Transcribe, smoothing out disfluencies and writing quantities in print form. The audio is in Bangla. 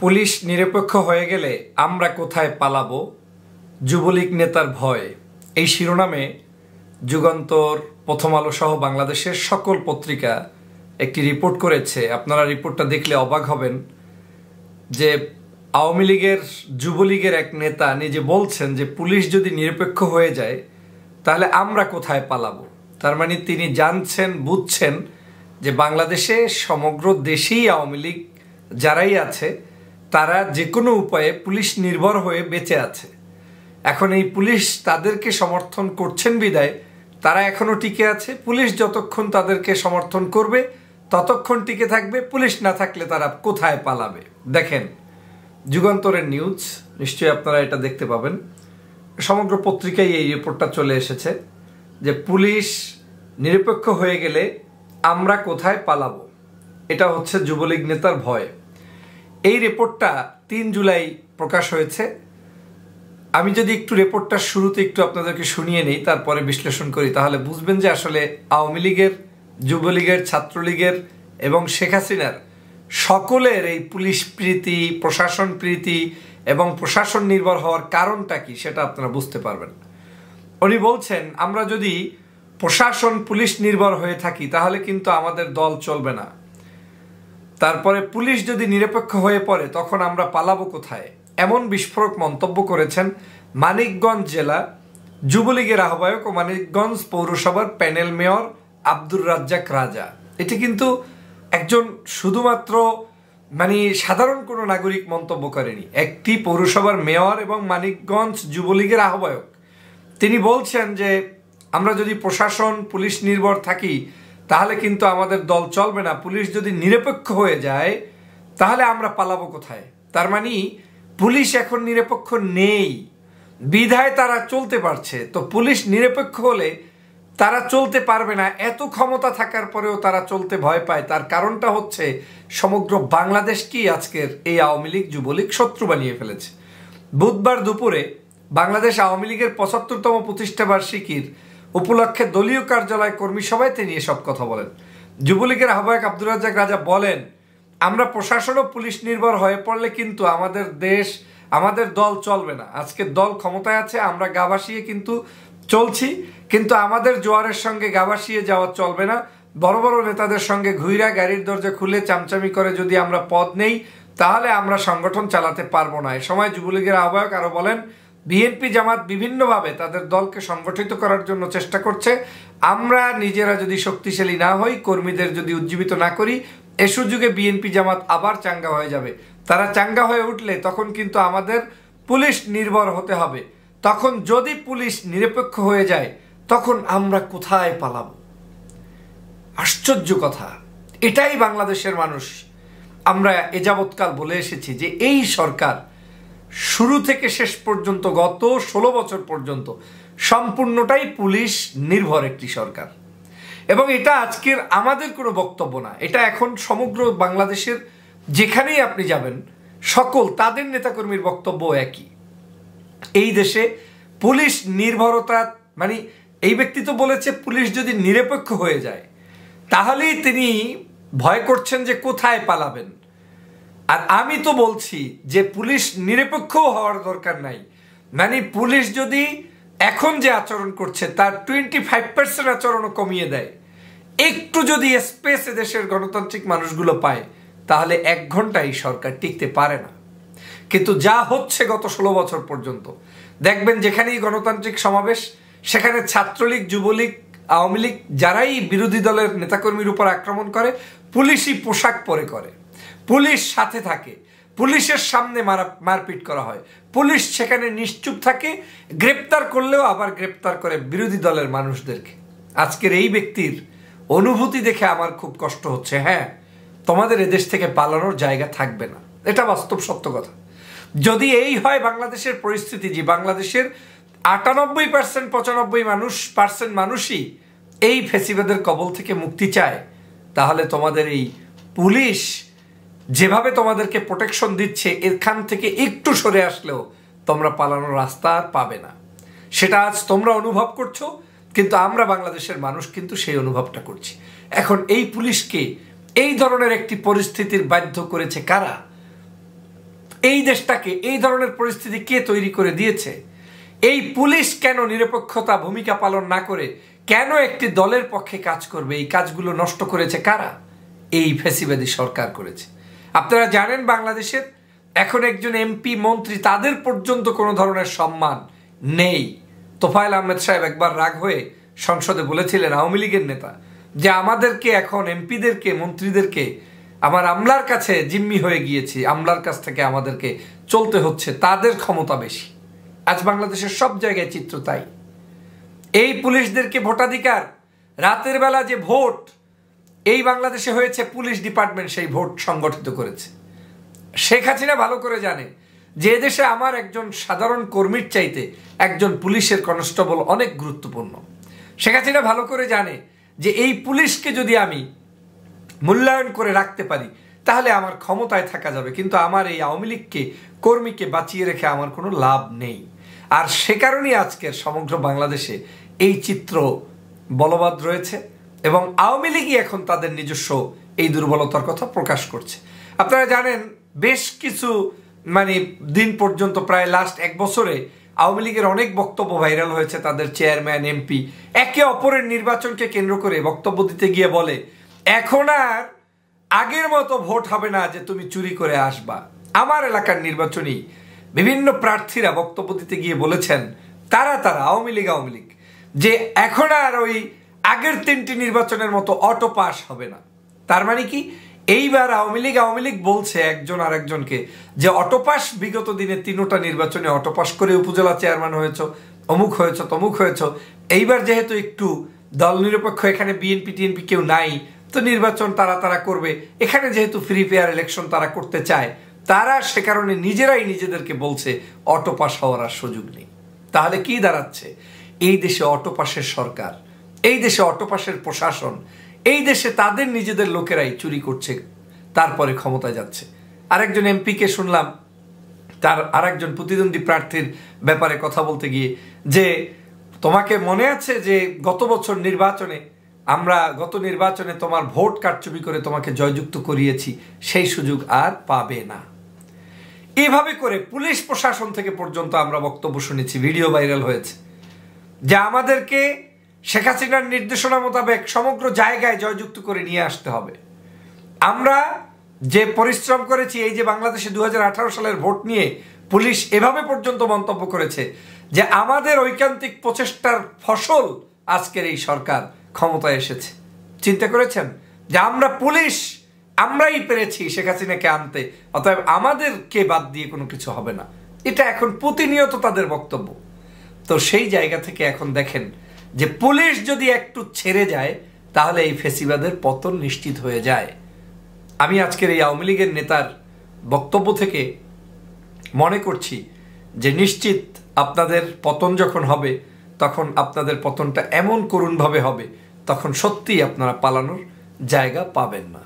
পুলিশ নিরপেক্ষ হয়ে গেলে আমরা কোথায় পালাবো, যুবলীগ নেতার ভয়। এই শিরোনামে যুগান্তর, প্রথম আলো সহ বাংলাদেশের সকল পত্রিকা একটি রিপোর্ট করেছে। আপনারা রিপোর্টটা দেখলে অবাক হবেন যে আওয়ামী লীগের, যুবলীগের এক নেতা নিজে বলছেন যে পুলিশ যদি নিরপেক্ষ হয়ে যায় তাহলে আমরা কোথায় পালাবো। তার মানে তিনি জানছেন, বুঝছেন যে বাংলাদেশে সমগ্র দেশেই আওয়ামী লীগ যারাই আছে তারা যে কোনো উপায়ে পুলিশ নির্ভর হয়ে বেঁচে আছে। এখন এই পুলিশ তাদেরকে সমর্থন করছেন বিদায় তারা এখনো টিকে আছে। পুলিশ যতক্ষণ তাদেরকে সমর্থন করবে ততক্ষণ টিকে থাকবে, পুলিশ না থাকলে তারা কোথায় পালাবে। দেখেন যুগান্তরের নিউজ, নিশ্চয়ই আপনারা এটা দেখতে পাবেন, সমগ্র পত্রিকায় এই রিপোর্টটা চলে এসেছে যে পুলিশ নিরপেক্ষ হয়ে গেলে আমরা কোথায় পালাবো। এটা হচ্ছে যুবলীগ নেতার ভয়। এই রিপোর্টটা 3 জুলাই প্রকাশ হয়েছে। আমি যদি একটু রিপোর্টটা শুরুতে একটু আপনাদেরকে শুনিয়ে নেই, তারপরে বিশ্লেষণ করি, তাহলে বুঝবেন যে আসলে আওয়ামী লীগের, যুবলীগের, ছাত্রলীগের এবং শেখ হাসিনার সকলের এই পুলিশ প্রীতি, প্রশাসন প্রীতি এবং প্রশাসন নির্ভর হওয়ার কারণটা কি সেটা আপনারা বুঝতে পারবেন। উনি বলছেন আমরা যদি প্রশাসন পুলিশ নির্ভর হয়ে থাকি তাহলে কিন্তু আমাদের দল চলবে না। তারপরে পুলিশ যদি নিরপেক্ষ হয়ে পড়ে তখন আমরা পালাবো কোথায়, এমন বিস্ফোরক মন্তব্য করেছেন মানিকগঞ্জ জেলা যুবলীগের আহ্বায়ক ও মানিকগঞ্জ পৌরসভার প্যানেল মেয়র আব্দুর রাজ্জাক রাজা। এটি কিন্তু একজন শুধুমাত্র সাধারণ কোনো নাগরিক মন্তব্য করেনি, একটি পৌরসভার মেয়র এবং মানিকগঞ্জ যুবলীগের আহ্বায়ক। তিনি বলছেন যে আমরা যদি প্রশাসন পুলিশ নির্ভর থাকি তাহলে কিন্তু আমাদের দল চলবে না। পুলিশ যদি নিরপেক্ষ হয়ে যায় তাহলে আমরা পালাবো কোথায়। তার মানে পুলিশ এখন নিরপেক্ষ নেই বিধায় তারা চলতে পারছে, তো পুলিশ নিরপেক্ষ হলে তারা চলতে পারবে না। এত ক্ষমতা থাকার পরেও তারা চলতে ভয় পায়। তার কারণটা হচ্ছে সমগ্র বাংলাদেশকেই আজকের এই আওয়ামী লীগ, যুবলীগ শত্রু বানিয়ে ফেলেছে। বুধবার দুপুরে বাংলাদেশ আওয়ামী লীগের 75তম প্রতিষ্ঠা বার্ষিকীর উপলক্ষে দলীয় কার্যালয় কর্মী সভায় তিনি এসব কথা বলেন। যুবলীগের আহ্বায়ক আব্দুর রাজ্জাক রাজা বলেন, আমরা প্রশাসন ও পুলিশ নির্ভর হয়ে পড়লে কিন্তু আমাদের দেশ, আমাদের দল চলবে না। আজকে দল ক্ষমতায় আছে, আমরা গা ভাসিয়ে কিন্তু চলছি, কিন্তু আমাদের জোয়ারের সঙ্গে গা ভাসিয়ে যাওয়া চলবে না। বড় বড় নেতাদের সঙ্গে ঘুইরা গাড়ির দরজা খুলে চামচামি করে যদি আমরা পদ নেই তাহলে আমরা সংগঠন চালাতে পারবো না। এ সময় যুবলীগের আহ্বায়ক আরো বলেন, বিএনপি জামাত বিভিন্নভাবে তাদের দলকে সংগঠিত করার জন্য চেষ্টা করছে। আমরা নিজেরা যদি শক্তিশালী না হই, কর্মীদের যদি উজ্জীবিত না করি, এ সুযোগে বিএনপি জামাত আবার চাঙ্গা হয়ে যাবে। তারা চাঙ্গা হয়ে উঠলে তখন কিন্তু আমাদের পুলিশ নির্ভর হতে হবে। তখন যদি পুলিশ নিরপেক্ষ হয়ে যায় তখন আমরা কোথায় পালাবো। আশ্চর্য কথা। এটাই বাংলাদেশের মানুষ। আমরা এ যাবৎকাল বলে এসেছি যে এই সরকার শুরু থেকে শেষ পর্যন্ত গত 16 বছর পর্যন্ত সম্পূর্ণটাই পুলিশ নির্ভর একটি সরকার। এবং এটা আজকের আমাদের কোনো বক্তব্য না, এটা এখন সমগ্র বাংলাদেশের যেখানেই আপনি যাবেন সকল তাদের নেতাকর্মীর বক্তব্য একই। এই দেশে পুলিশ নির্ভরতা এই ব্যক্তি তো বলেছে পুলিশ যদি নিরপেক্ষ হয়ে যায় তাহলেই তিনি ভয় করছেন যে কোথায় পালাবেন। আর আমি তো বলছি যে পুলিশ নিরপেক্ষ হওয়ার দরকার নাই। পুলিশ যদি এখন যে আচরণ করছে তার 25% আচরণও কমিয়ে দেয়, একটু যদি স্পেস দেশের গণতান্ত্রিক মানুষগুলো পায় তাহলে 1 ঘন্টায় সরকার টিকতে পারে না। কিন্তু যা হচ্ছে গত 16 বছর পর্যন্ত, দেখবেন যেখানেই গণতান্ত্রিক সমাবেশ সেখানে ছাত্রলীগ, যুবলীগ, আওয়ামী লীগ যারাই বিরোধী দলের নেতাকর্মীর উপর আক্রমণ করে পুলিশই পোশাক পরে করে, পুলিশ সাথে থাকে, পুলিশের সামনে মারপিট করা হয়, পুলিশ সেখানে নিশ্চুপ থাকে, গ্রেপ্তার করলেও আবার গ্রেপ্তার করে বিরোধী দলের মানুষদেরকে। আজকের এই ব্যক্তির অনুভূতি দেখে আমার খুব কষ্ট হচ্ছে। হ্যাঁ, তোমাদের এদেশ থেকে পালানোর জায়গা থাকবে না, এটা বাস্তব সত্য কথা। যদি এই হয় বাংলাদেশের পরিস্থিতি, যে বাংলাদেশের 98% 95% মানুষই এই ফ্যাসিবাদের কবল থেকে মুক্তি চায়, তাহলে তোমাদের এই পুলিশ যেভাবে তোমাদেরকে প্রোটেকশন দিচ্ছে এখান থেকে একটু সরে আসলেও তোমরা পালানোর রাস্তা আর পাবে না। সেটা আজ তোমরা অনুভব করছো, কিন্তু আমরা বাংলাদেশের মানুষ কিন্তু সেই অনুভবটা করছি। এখন এই পুলিশকে এই ধরনের একটি পরিস্থিতির বাধ্য করেছে কারা? এই দেশটাকে এই ধরনের পরিস্থিতি কে তৈরি করে দিয়েছে? এই পুলিশ কেন নিরপেক্ষতা ভূমিকা পালন না করে কেন একটি দলের পক্ষে কাজ করবে? এই কাজগুলো নষ্ট করেছে কারা? এই ফ্যাসিবাদী সরকার করেছে। আপনারা জানেন বাংলাদেশের এখন একজন এমপি মন্ত্রী তাদের পর্যন্ত কোনো ধরনের সম্মান নেই। তোফায়েল আহমেদ সাহেব একবার রাগ হয়ে সংসদে বলেছিলেন, আওয়ামী লীগের নেতা, যে আমাদেরকে এখন এমপিদেরকে মন্ত্রীদেরকে আমার আমলার কাছে জিম্মি হয়ে গিয়েছি, আমলার কাছ থেকে আমাদেরকে চলতে হচ্ছে, তাদের ক্ষমতা বেশি। আজ বাংলাদেশের সব জায়গায় চিত্র তাই। এই পুলিশদেরকে ভোটাধিকার, রাতের বেলা যে ভোট এই বাংলাদেশে হয়েছে, পুলিশ ডিপার্টমেন্ট সেই ভোট সংগঠিত করেছে। শেখ হাসিনা ভালো করে জানে যে দেশে আমার একজন সাধারণ কর্মীর চাইতে একজন পুলিশের কনস্টেবল অনেক গুরুত্বপূর্ণ। শেখ হাসিনা ভালো করে জানে যে এই পুলিশকে যদি আমি মূল্যায়ন করে রাখতে পারি তাহলে আমার ক্ষমতায় থাকা যাবে, কিন্তু আমার এই আওয়ামী লীগকে কর্মীকে বাঁচিয়ে রেখে আমার কোনো লাভ নেই। আর সে কারণেই আজকের সমগ্র বাংলাদেশে এই চিত্র বলবৎ রয়েছে এবং আওয়ামী লীগই এখন তাদের নিজস্ব এই দুর্বলতার কথা প্রকাশ করছে। আপনারা জানেন বেশ কিছু দিন পর্যন্ত, প্রায় লাস্ট এক বছরে আওয়ামী লীগের অনেক বক্তব্য ভাইরাল হয়েছে। তাদের চেয়ারম্যান, এমপি একে অপরের নির্বাচনকে কেন্দ্র করে বক্তব্য দিতে গিয়ে বলে, এখন আর আগের মতো ভোট হবে না যে তুমি চুরি করে আসবা। আমার এলাকার নির্বাচনী বিভিন্ন প্রার্থীরা বক্তব্য দিতে গিয়ে বলেছেন, তারা আওয়ামী লীগ যে এখন আর ওই আগের 3টি নির্বাচনের মতো অটো পাস হবে না। তার মানে কি, এইবার আওয়ামী লীগ বলছে একজন আরেকজনকে যে অটোপাস বিগত দিনে 3টা নির্বাচনে অটোপাস করে উপজেলা চেয়ারম্যান হয়েছ, অমুক হয়েছ, তমুক হয়েছ, এইবার যেহেতু একটু দল নিরপেক্ষ, এখানে বিএনপি টিএনপি কেউ নাই, তো নির্বাচন তারা করবে, এখানে যেহেতু ফ্রি ফেয়ার ইলেকশন তারা করতে চায়, তারা সে কারণে নিজেরাই নিজেদেরকে বলছে অটোপাস হওয়ার আর সুযোগ নেই। তাহলে কি দাঁড়াচ্ছে? এই দেশে অটোপাসের সরকার, এই দেশে অটোপাসের প্রশাসন, এই দেশে তাদের নিজেদের লোকেরাই চুরি করছে, তারপরে ক্ষমতায় যাচ্ছে। আরেকজন এমপিকে শুনলাম তার আরেকজন প্রতিদ্বন্দ্বী প্রার্থীর ব্যাপারে কথা বলতে গিয়ে যে, তোমাকে মনে আছে যে গত নির্বাচনে তোমার ভোট কারচুপি করে তোমাকে জয়যুক্ত করিয়েছি, সেই সুযোগ আর পাবে না। এভাবে করে পুলিশ প্রশাসন থেকে পর্যন্ত আমরা বক্তব্য শুনেছি, ভিডিও ভাইরাল হয়েছে যে আমাদেরকে শেখ হাসিনার নির্দেশনা মোতাবেক সমগ্র জায়গায় জয়যুক্ত করে নিয়ে আসতে হবে। আমরা যে পরিশ্রম করেছি, এই যে বাংলাদেশে 2018 সালের ভোট নিয়ে পুলিশ এভাবে পর্যন্ত মন্তব্য করেছে যে আমাদের ঐকান্তিক প্রচেষ্টার ফসল আজকের এই সরকার ক্ষমতায় এসেছে। চিন্তা করেছেন যে আমরা পুলিশ, আমরাই পেরেছি শেখ হাসিনাকে আনতে, অতএব আমাদেরকে বাদ দিয়ে কোনো কিছু হবে না। এটা এখন প্রতিনিয়ত তাদের বক্তব্য। তো সেই জায়গা থেকে এখন দেখেন যে পুলিশ যদি একটু ছেড়ে যায় তাহলে এই ফ্যাসিবাদের পতন নিশ্চিত হয়ে যায়। আমি আজকের এই আওয়ামী লীগের নেতার বক্তব্য থেকে মনে করছি যে নিশ্চিত আপনাদের পতন যখন হবে, তখন আপনাদের পতনটা এমন করুণভাবে হবে, তখন সত্যিই আপনারা পালানোর জায়গা পাবেন না।